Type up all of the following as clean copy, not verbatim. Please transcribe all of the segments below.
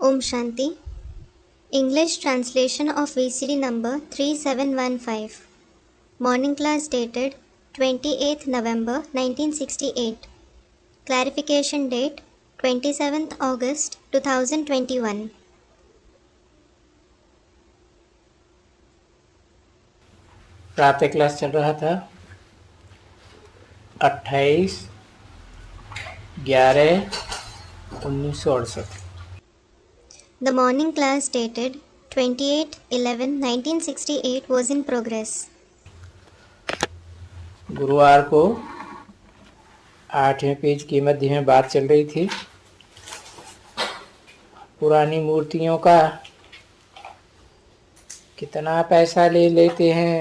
Om Shanti. English translation of VCD number 3715. Morning class dated 28th November 1968. Clarification date 27th August 2021. प्रातः class चल रहा था 28/11/1968। The morning class dated 28/11/1968 was in progress. गुरुवार को 8वें page के मध्य में बात चल रही थी पुरानी मूर्तियों का कितना पैसा ले लेते हैं।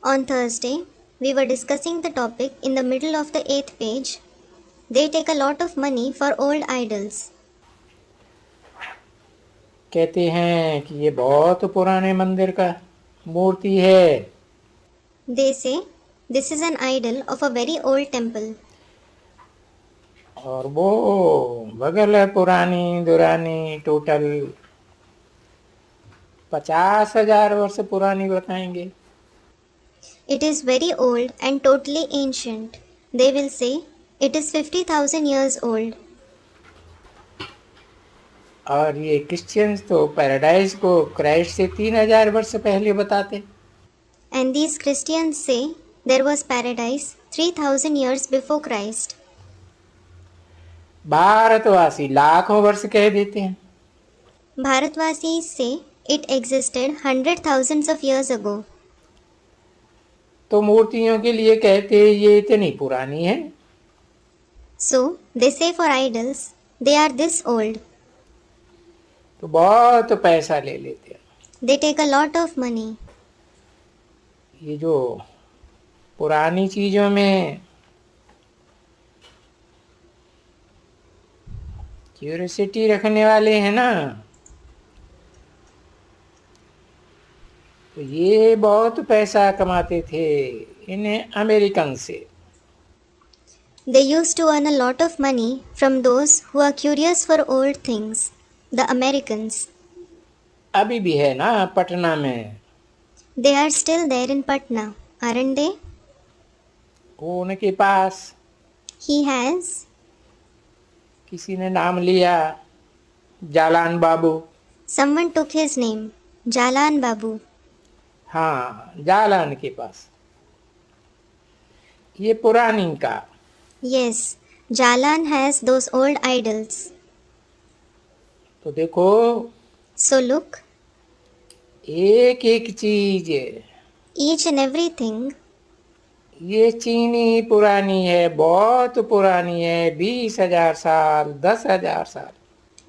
On Thursday, we were discussing the topic in the middle of the 8th page. They take a lot of money for old idols. कहते हैं कि ये बहुत पुराने मंदिर का मूर्ति है। They say this is an idol of a very old temple. और वो बगल है पुरानी दुरानी टोटल 50,000 वर्ष पुरानी बताएंगे। It is very old and totally ancient. They will say it is 50,000 years old. और ये क्रिश्चियंस तो पैराडाइज को क्राइस्ट से 3,000 वर्ष पहले बताते। And these Christians say there was paradise 3,000 years before Christ. भारतवासी लाखों वर्ष कह देते हैं। Bharatvasis say it existed 100,000s of years ago. तो मूर्तियों के लिए कहते हैं ये इतनी पुरानी है। So they say for idols they are this old. तो बहुत पैसा ले लेते हैं। They take a lot of money. ये जो पुरानी चीजों में क्यूरियोसिटी रखने वाले हैं ना, तो ये बहुत पैसा कमाते थे इन अमेरिकन से। They used to earn a lot of money from those who are curious for old things, the Americans. अभी भी है ना पटना में। They are still there in Patna, aren't they? वो उनके पास He has. किसी ने नाम लिया जालान बाबू। Someone took his name, Jalan Babu. हाँ, जालान के पास ये पुरानी का। Yes, Jalan has those old idols. तो देखो So look, एक एक चीज each and everything. ये चीनी पुरानी है, बहुत पुरानी है, 20,000 साल, 10,000 साल।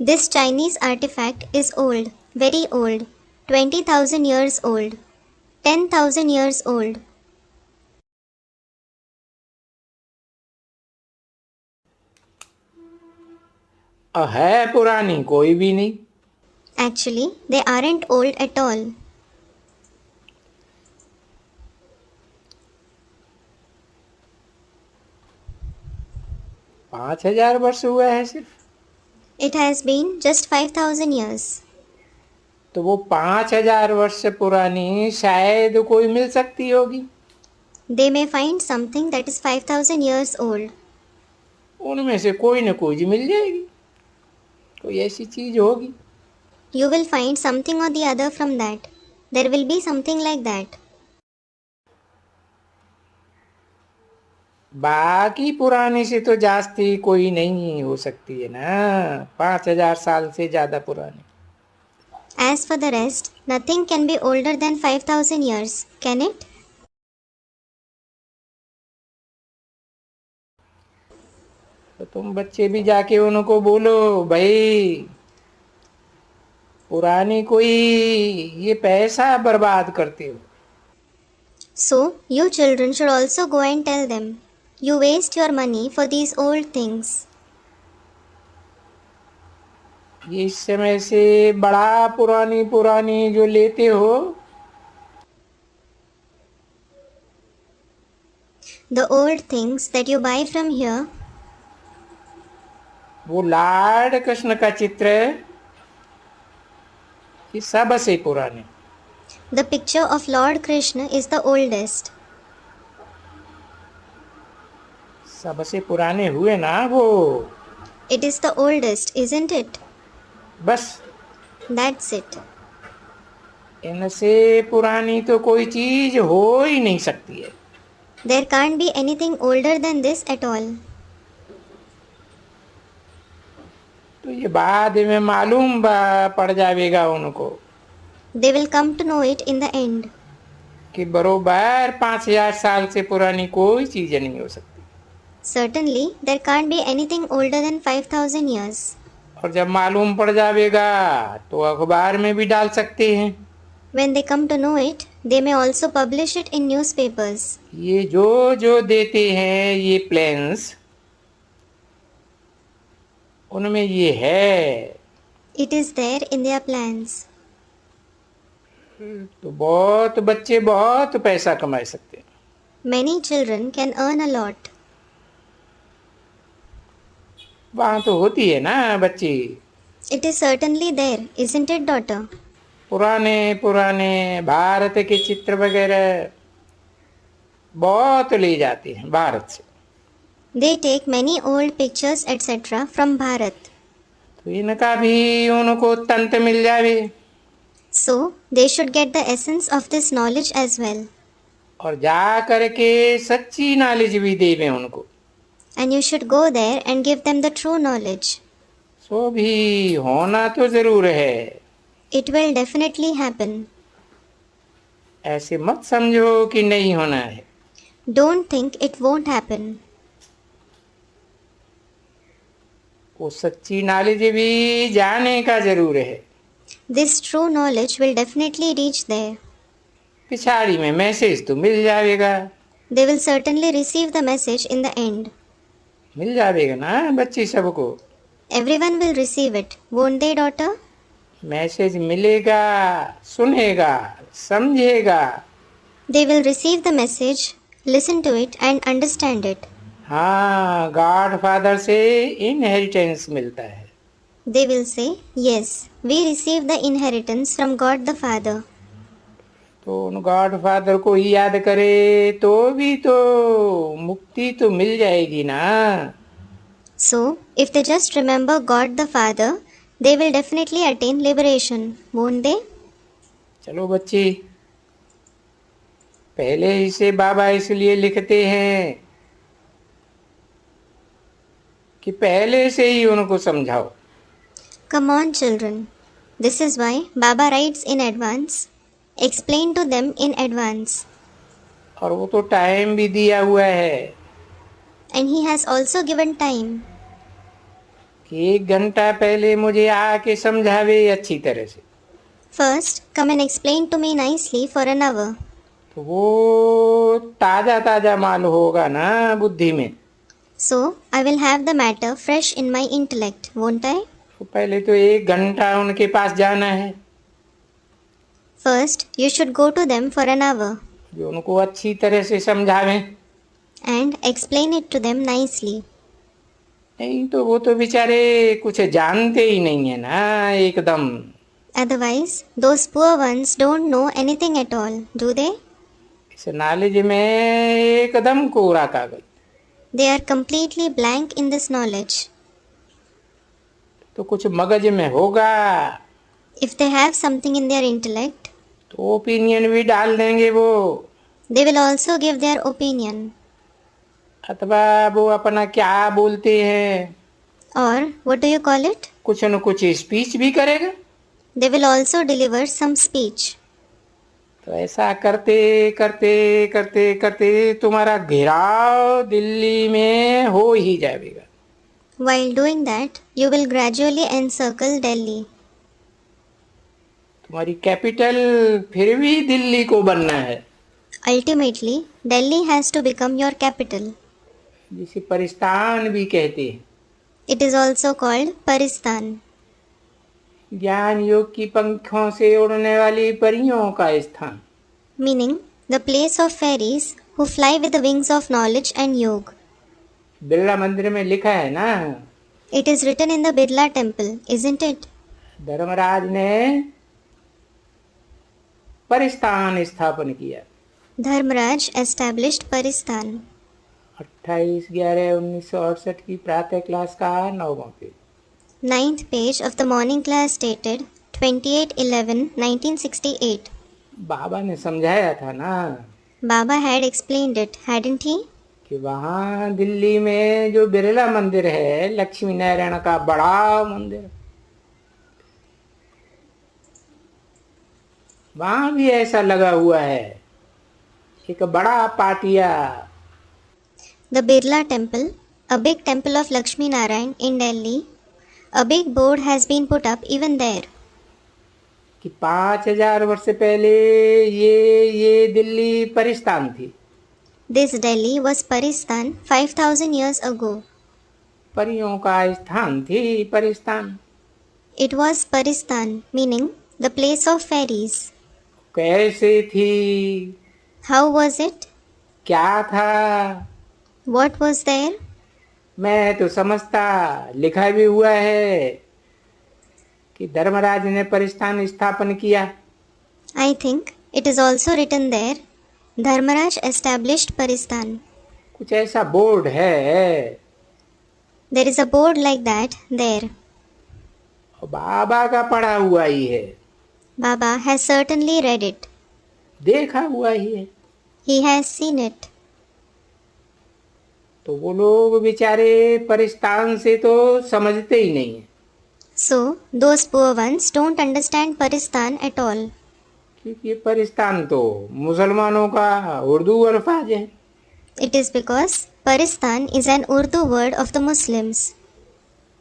This Chinese artifact is old, very old, 20,000 years old, 10,000 years old. है पुरानी कोई भी नहीं। Actually, they aren't old at all. पाँच 5,000 वर्ष हुआ है सिर्फ। It has been just 5,000 years. तो वो 5,000 वर्ष पुरानी शायद कोई मिल सकती होगी। They may find something that is 5,000 years old. उनमें से कोई न कोई मिल जाएगी, कोई ऐसी चीज होगी। You will find something or the other from that. There will be something like that. बाकी पुरानी से तो जास्ती कोई नहीं हो सकती है ना, 5,000 साल से ज्यादा पुरानी। As for the rest, nothing can be older than 5,000 years, can it? तो तुम बच्चे भी जाके उनको बोलो भाई पुरानी कोई ये पैसा बर्बाद करते हो। So, you children should also go and tell them, you waste your money for these old things. ये इस समय से बड़ा पुरानी पुरानी जो लेते हो, The old things that you buy from here, वो लॉर्ड कृष्ण का चित्र ये सबसे पुराने, The picture of Lord Krishna is the oldest. सबसे पुराने हुए ना वो। It is the oldest, isn't it? बस That's it. इनसे पुरानी तो कोई चीज हो ही नहीं सकती है। There can't be anything older than this at all. तो ये बाद में मालूम पड़ जाएगा उनको They will come to know it in the end. कि बरोबर 5000 साल से पुरानी कोई चीज नहीं हो सकती। Certainly, there can't be anything older than 5000 years. और जब मालूम पड़ जाएगा तो अखबार में भी डाल सकते हैं। When they come to know it, they may also publish it in newspapers. ये जो देते हैं ये प्लेन्स, उनमें ये है। It is there in their plans. तो बहुत बच्चे बहुत पैसा कमा सकते हैं। Many children can earn a lot. वहां तो होती है ना बच्ची, It is certainly there, isn't it, daughter? पुराने पुराने भारत के चित्र वगैरह बहुत ले जाते हैं भारत से। They take many old pictures etc. from Bharat. तो इनका भी उनको तंत मिल जावे So, they should get the essence of this knowledge as well. और जा करके सच्ची नॉलेज भी देवे उनको। And you should go there and give them the true knowledge. सो भी होना तो जरूर है। It will definitely happen. ऐसे मत समझो कि नहीं होना है। Don't think it won't happen. वो सच्ची नॉलेज भी जाने का जरूर है। This true knowledge will definitely reach there. पिछाड़ी में मैसेज तो मिल जाएगा। They will certainly receive the message in the end. मिल जाएगा ना बच्ची सबको। Everyone will receive it, won't they, daughter? Message मिलेगा, सुनेगा, समझेगा। They will receive the message, listen to it and understand it. हाँ, गॉड फादर से इनहेरिटेंस मिलता है। They will say, yes, we receive the inheritance from God the Father. तो उन God father को ही याद करे तो भी तो मुक्ति तो मिल जाएगी ना। So, if they just remember God the Father, they will definitely attain liberation, won't they? चलो बच्चे, पहले इसे बाबा इसलिए लिखते हैं कि पहले से ही उनको समझाओ। Come on, children. This is why Baba writes in advance. Explain to them in advance. और वो तो टाइम भी दिया हुआ है And he has also given time. कि 1 घंटा पहले मुझे आके समझावे अच्छी तरह से। First, come and explain to me nicely for an hour. तो वो ताजा ताजा माल होगा ना बुद्धि में। So, I will have the matter fresh in my intellect, won't I? तो पहले तो 1 घंटा उनके पास जाना है, First, you should go to them for an hour जो उनको अच्छी तरह से समझावें। and explain it to them nicely. नहीं तो वो तो बेचारे कुछ जानते ही नहीं है ना एकदम। Otherwise, those poor ones don't know anything at all, do they? इस नॉलेज में एकदम कोरा कागज। They are completely blank in this knowledge. तो कुछ मगज में होगा If they have something in their intellect, तो ओपिनियन भी डाल देंगे वो, they will also give their opinion. अथवा वो अपना क्या बोलते हैं, Or, what do you call it? कुछ न कुछ स्पीच भी करेगा। They will also deliver some speech. तो ऐसा करते करते करते करते तुम्हारा घेराव दिल्ली में हो ही जाएगा। While doing that, you will gradually encircle Delhi. तुम्हारी कैपिटल फिर भी दिल्ली को बनना है, Ultimately, Delhi has to become your capital. जिसे परिस्तान भी कहते हैं। It is also called Paristan, ज्ञान योग की पंखों से उड़ने वाली परियों का स्थान। meaning the place of fairies who fly with the wings of knowledge and yoga. Birla मंदिर में लिखा है ना, It is written in the Birla temple, isn't it? Dharmaraj ने परिस्थान स्थापन किया। Dharmaraj established Paristan. 28/11/1968 की प्रातः क्लास का 9वां page. 9th page of the morning class dated 28/11/1968. बाबा ने समझाया था ना Baba had explained it, hadn't he? कि वहाँ दिल्ली में जो बिरला मंदिर है, लक्ष्मी नारायण का बड़ा मंदिर, वहाँ भी ऐसा लगा हुआ है, एक बड़ा पाटिया। The Birla temple, a big temple of Lakshmi Narayan in Delhi, a big board has been put up even there. कि 5000 वर्ष पहले ये दिल्ली परिस्थान थी। This Delhi was Paristan 5000 years ago. परियों का स्थान थी परिस्थान। It was Paristan, meaning the place of fairies. कैसे थी, How was it? क्या था, What was there? मैं तो समझता, लिखा भी हुआ है कि धर्मराज ने परिस्थान स्थापन किया। I think it is also written there, Dharmaraj established Paristan. कुछ ऐसा बोर्ड है, There is a board like that there. और बाबा का पढ़ा हुआ ही है, Baba has certainly read it. देखा हुआ ही है। He has seen it. तो वो लोग बेचारे परिस्थान से तो समझते ही नहीं है। So, those poor ones don't understand Paristan at all. क्योंकि ये परिस्थान तो मुसलमानों का उर्दू अल्फाज है। It is because Paristan is an Urdu word of the Muslims.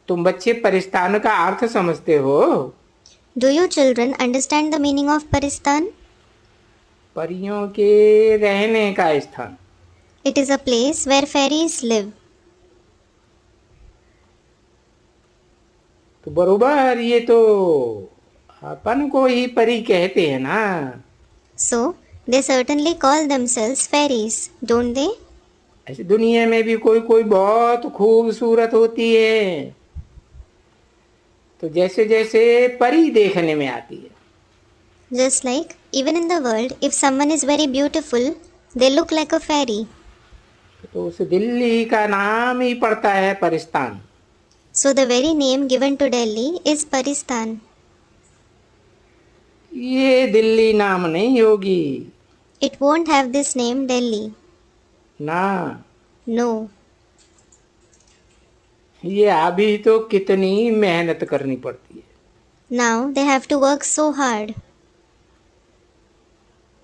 तुम बच्चे परिस्थान का अर्थ समझते हो? Do you children understand the meaning of Paristan? परियों के रहने का स्थान। It is a place where fairies live. तो बरोबर ये तो अपन को ही परी कहते हैं ना। So, they certainly call themselves fairies, don't they? ऐसे दुनिया में भी कोई कोई बहुत खूबसूरत होती है, तो जैसे जैसे परी देखने में आती है। Just like, even in the world, if someone is very beautiful, they look like a fairy. तो उस दिल्ली का नाम ही पड़ता है परिस्थान। So the very name given to Delhi is Paristan. ये दिल्ली नाम नहीं होगी It won't have this name Delhi. ना। No. ये अभी तो कितनी मेहनत करनी पड़ती है। Now they have to work so hard.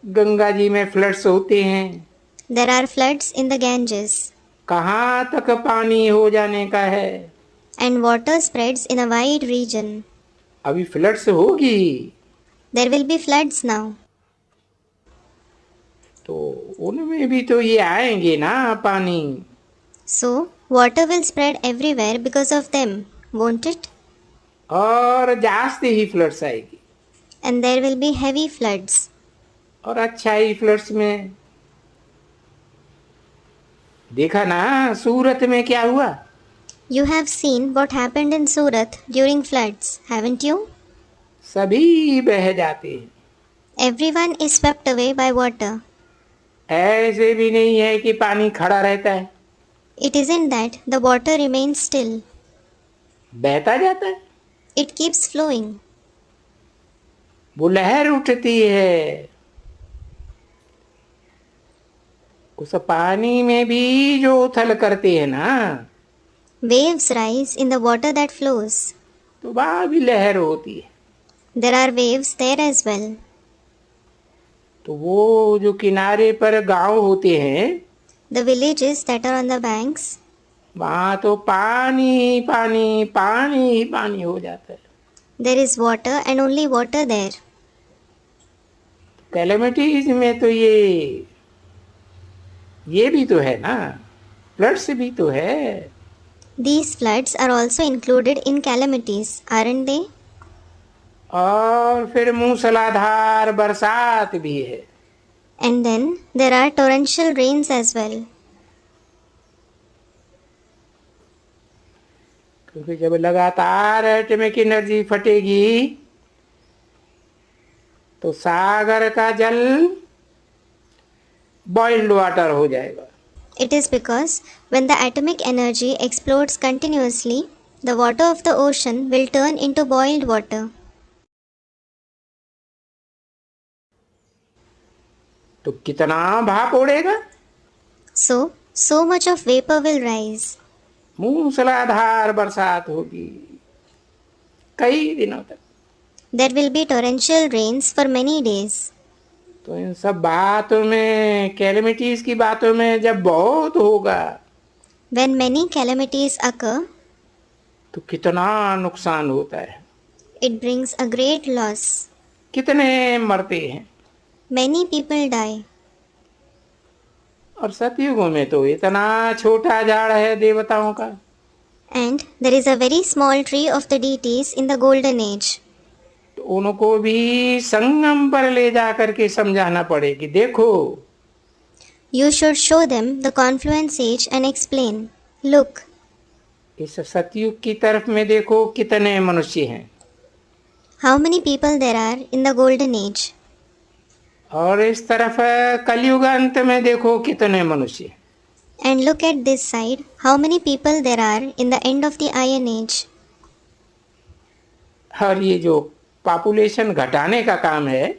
Ganga ji में फ्लड्स होते हैं, There are floods in the Ganges, कहाँ तक पानी हो जाने का है। and water spreads in a wide region. अभी फ्लड्स होगी, There will be floods now. तो उनमें भी तो ये आएंगे ना पानी। So, water will spread everywhere because of them, won't it? और जास्ती ही फ्लड्स आएगी, And there will be heavy floods. और अच्छा ही फ्लड्स में देखा ना सूरत में क्या हुआ। You have seen what happened in Surat during floods, haven't you? सभी बह जाते हैं। Everyone is swept away by water. ऐसे भी नहीं है कि पानी खड़ा रहता है, It isn't that the water remains still. बहता जाता है। It keeps flowing. वो लहर उठती है, उस पानी में भी जो उथल करते हैं ना, Waves rise in the water that flows. तो वहाँ भी लहर होती है। There are waves there as well. तो वो जो किनारे पर गांव होते हैं, The villages that are on the banks, वहाँ तो पानी पानी पानी ही पानी हो जाता है। there is water and only water there. Calamities में तो ये भी तो है ना, फ्लड्स भी तो है। These floods are also included in calamities, aren't they? और फिर मूसलाधार बरसात भी है। And then there are torrential rains as well. क्योंकि जब लगातार एटॉमिक एनर्जी फटेगी तो सागर का जल बॉइल्ड वाटर हो जाएगा। It is because when the atomic energy explodes continuously, the water of the ocean will turn into boiled water. तो कितना भाप उड़ेगा? So much of vapor will rise. मूसलाधार बरसात होगी कई दिनों तक। There will be torrential rains for many days. तो इन सब बातों में, कैलेमिटीज की बातों में जब बहुत होगा When many calamities occur, तो कितना नुकसान होता है, it brings a great loss. कितने मरते हैं। Many people die. और सतयुगों में तो इतना छोटा झाड़ है देवताओं का, And there is a very small tree of the deities in the golden age. तो उनको भी संगम पर ले जा करके समझाना पड़े कि देखो, You should show them the confluence age and explain, look, इस सतयुग की तरफ में देखो कितने मनुष्य हैं, how many people there are in the golden age. और इस तरफ कलयुग अंत में देखो कितने मनुष्य। And look at this side, how many people there are in the end of the iron age. और ये जो पॉपुलेशन घटाने का काम है,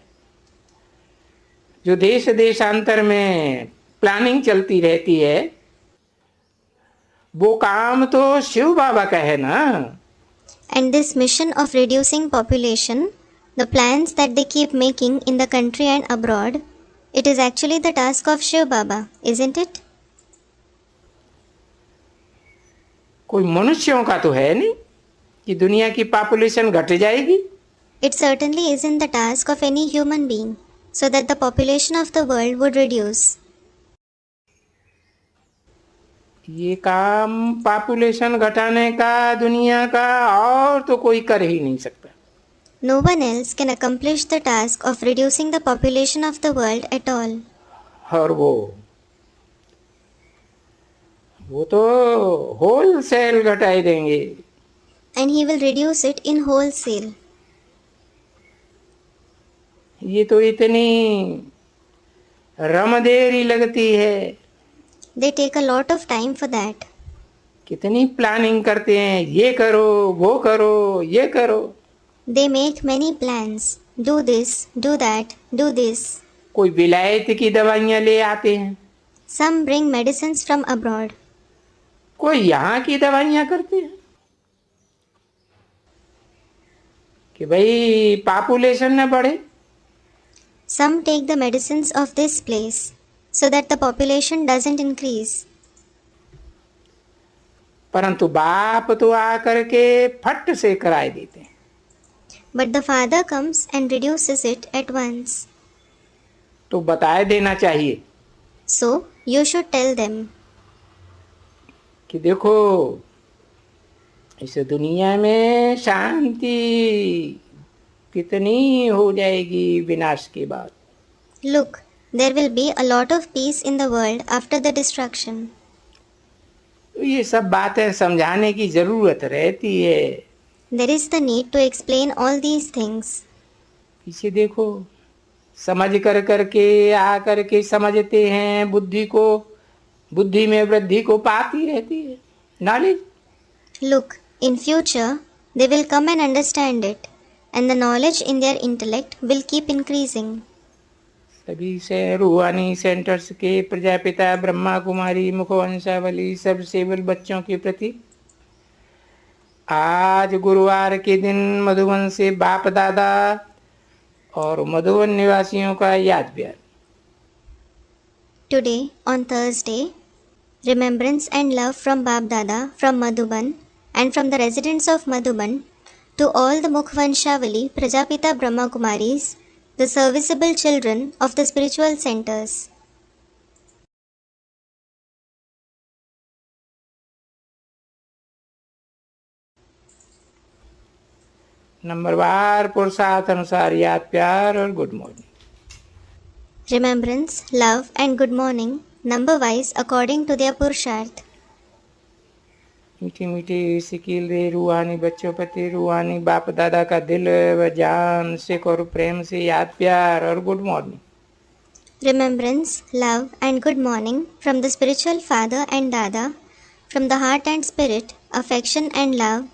जो देश देशांतर में प्लानिंग चलती रहती है, वो काम तो शिव बाबा का है ना। And this mission of reducing population, the plans that they keep making in the country and abroad, it is actually the task of Shiv Baba, isn't it? कोई मनुष्यों का तो है नहीं कि दुनिया की पॉपुलेशन घट जाएगी। It certainly isn't the task of any human being, so that the population of the world would reduce. ये काम पॉपुलेशन घटाने का दुनिया का और तो कोई कर ही नहीं सकता। No one else can accomplish the task of reducing the population of the world at all. और वो तो होलसेल घटाई देंगे। And he will reduce it in wholesale. ये तो इतनी रमदेरी लगती है, They take a lot of time for that. कितनी प्लानिंग करते हैं, ये करो, वो करो, ये करो। They make many plans. Do this, do that, do this. कोई विलायत की दवाइयाँ ले आते हैं, Some bring medicines from abroad. कोई यहाँ की दवाइयाँ करते हैं कि भाई पॉपुलेशन न बढ़े। Some take the medicines of this place so that the population doesn't increase. परंतु बाप तो आकर के फट से कराए देते हैं। But the father comes and reduces it at once. तो बताए देना चाहिए So, you should tell them, कि देखो इस दुनिया में शांति कितनी हो जाएगी विनाश के बाद। look, there will be a lot of peace in the world after the destruction. तो ये सब बातें समझाने की जरूरत रहती है। There is the need to explain all these things. इसे देखो, समझ कर करके आ करके समझते हैं, बुद्धि को, बुद्धि में वृद्धि को पाती रहती है knowledge. Look, in future, they will come and understand it, and the knowledge in their intellect will keep increasing. सभी से रूहानी सेंटर्स के प्रजापिता ब्रह्मा कुमारी मुखवंशावली सब सेवल बच्चों के प्रति आज गुरुवार के दिन मधुबन से बाप दादा और मधुबन निवासियों का याद प्यार। Today, on Thursday, remembrance and love from Bap Dada from Madhuban and from the residents of Madhuban to all the Mukhvanshavali Prajapita Brahma Kumaris, the serviceable children of the spiritual centers. नंबरवार पुरुषार्थ अनुसार याद प्यार और good morning. Remembrance, love and good morning, number wise according to their Purusharth. मीठी मीठी सिकील दे रूहानी बच्चों प्रति रूहानी बाप दादा का दिल व जान से करो प्रेम से याद प्यार और good morning. Remembrance, love, and good morning from the spiritual father and dada, from the heart and spirit, affection and love,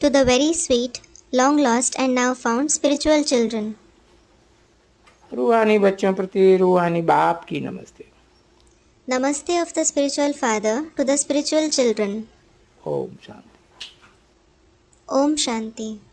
to the very sweet, long lost and now found spiritual children. रूहानी बच्चों प्रति रूहानी बाप की नमस्ते. Namaste of the spiritual father to the spiritual children. Om Shanti. Om Shanti.